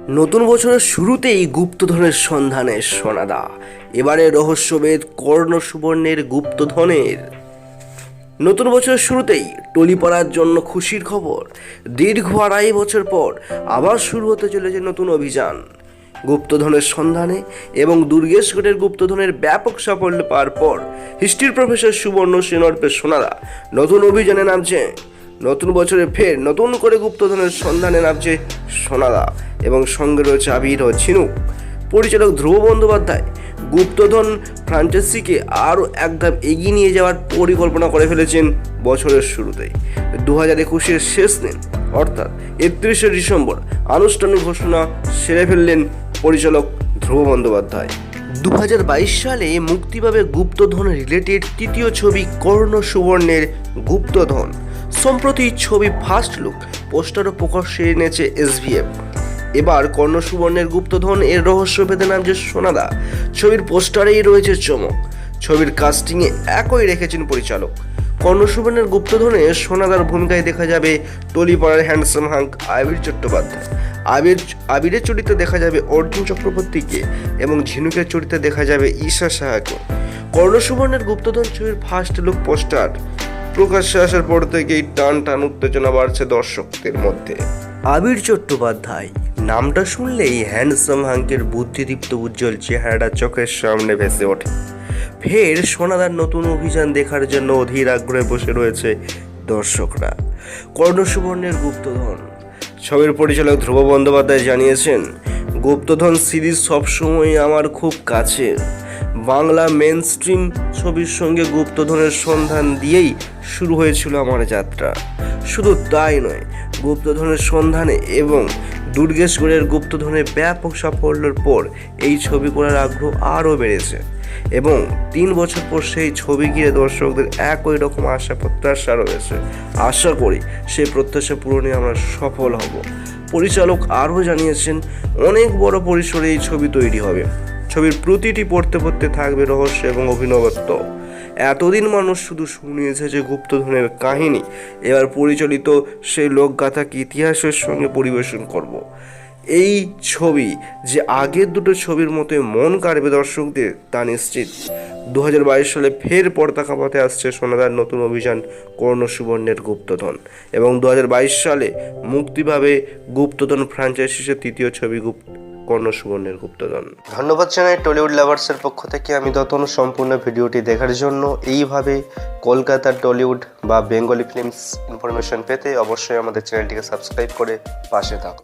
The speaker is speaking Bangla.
নতুন বছরের শুরুতেই গুপ্তধনের সন্ধানে সোনাদা। এবারে রহস্যভেদ কর্ণ সুবর্ণের গুপ্তধনের। নতুন বছরের শুরুতেই টলিপাড়ার জন্য খুশির খবর। দীর্ঘ 2.5 বছর পর আবার শুরু হতে চলেছে নতুন অভিযান গুপ্তধনের সন্ধানে। এবং দুর্গেশগড়ের গুপ্তধনের ব্যাপক সাফল্য পাওয়ার পর হিস্ট্রির প্রফেসর সুবর্ণ সেনরপে সোনাদা নতুন অভিযানে নামছে। নতুন বছরে ফের নতুন করে গুপ্তধনের সন্ধানে নামছে সোনাদা এবং সঙ্গে রয়েছে আবির ও ঝিনুক। পরিচালক ধ্রুব বন্দ্যোপাধ্যায় গুপ্তধন ফ্র্যাঞ্চাইজিকে আরও এক ধাপ এগিয়ে নিয়ে যাওয়ার পরিকল্পনা করে ফেলেছেন বছরের শুরুতেই। 2021-এর শেষ দিন অর্থাৎ 31শে ডিসেম্বর আনুষ্ঠানিক ঘোষণা সেরে ফেললেন পরিচালক ধ্রুব বন্দ্যোপাধ্যায়। 2022 সালে মুক্তি পাবে গুপ্তধন রিলেটেড তৃতীয় ছবি কর্ণ সুবর্ণের গুপ্তধন। সম্প্রতি ছবি ফার্স্ট লুক পোস্টারও প্রকাশ্যে এনেছে SVF। এবার কর্ণ সুবর্ণের গুপ্তধন এর রহস্য ভেদে নামছে সোনাদা। ছবির পোস্টারেই রয়েছে চমক। ছবির কাস্টিংয়ে একই রেখেছেন পরিচালক। কর্ণ সুবর্ণের গুপ্তধনে সোনাদার ভূমিকায় দেখা যাবে টলিপাড়ার হ্যান্ডসাম হাঙ্ক আবির চট্টোপাধ্যায়। আবিরের চরিত্রে দেখা যাবে অর্জুন চক্রবর্তীকে এবং ঝিনুকের চরিত্রে দেখা যাবে ঈশা সাহাকে। কর্ণ সুবর্ণের গুপ্তধন ছবির ফার্স্ট লুক পোস্টার প্রকাশ্যে আসার পর থেকেই টান টান উত্তেজনা বাড়ছে দর্শকদের মধ্যে। আবির চট্টোপাধ্যায় নামটা শুনলেই হ্যান্ডসাম হাঙ্কের বুদ্ধিদীপ্ত উজ্জ্বল চেহারাটা চোখের সামনে ভেসে ওঠে। ফের সোনাদার নতুন অভিযান দেখার জন্য অধীর আগ্রহে বসে রয়েছে দর্শকরা। কর্ণ সুবর্ণের গুপ্তধন ছবির পরিচালক ধ্রুব বন্দ্যোপাধ্যায় জানিয়েছেন, গুপ্তধন সিরিজ সবসময় আমার খুব কাছের। বাংলা মেন স্ট্রিম ছবির সঙ্গে গুপ্তধনের সন্ধান দিয়েই শুরু হয়েছিল আমার যাত্রা। শুধু তাই নয়, গুপ্তধনের সন্ধানে এবং দুর্গেশগড়ের গুপ্তধনের ব্যাপক সাফল্যের পর এই ছবি করার আগ্রহ আরও বেড়েছে এবং 3 বছর পর সেই ছবি ঘিরে দর্শকদের একই রকম আশা প্রত্যাশা রয়েছে। আশা করি সেই প্রত্যাশা পূরণে আমরা সফল হব। পরিচালক আরও জানিয়েছেন, অনেক বড় পরিসরে এই ছবি তৈরি হবে। ছবির প্রতিটি পড়তে থাকবে রহস্য এবং অভিনবত্ব। এতদিন মানুষ শুধু শুনিয়েছে যে গুপ্তধনের কাহিনী, এবার পরিচালিত সেই লোকগাথাকে ইতিহাসের সঙ্গে পরিবেশন করব। এই ছবি যে আগের দুটো ছবির মতো মন কাড়বে দর্শকদের তা নিশ্চিত। 2022 সালে ফের পর্দা কাঁপাতে আসছে সোনাদার নতুন অভিযান কর্ণ সুবর্ণের গুপ্তধন এবং 2022 সালে মুক্তি পাবে গুপ্তধন ফ্র্যাঞ্চাইজির তৃতীয় ছবি কর্ণ সুবর্ণের গুপ্তধন। ধন্যবাদ জানাই টলিউড লাভার্সের পক্ষ থেকে আমি দতন সম্পূর্ণ ভিডিওটি দেখার জন্য। এইভাবে কলকাতার টলিউড বা বেঙ্গলি ফিল্মস ইনফরমেশন পেতে অবশ্যই আমাদের চ্যানেলটিকে সাবস্ক্রাইব করে পাশে থাকুন।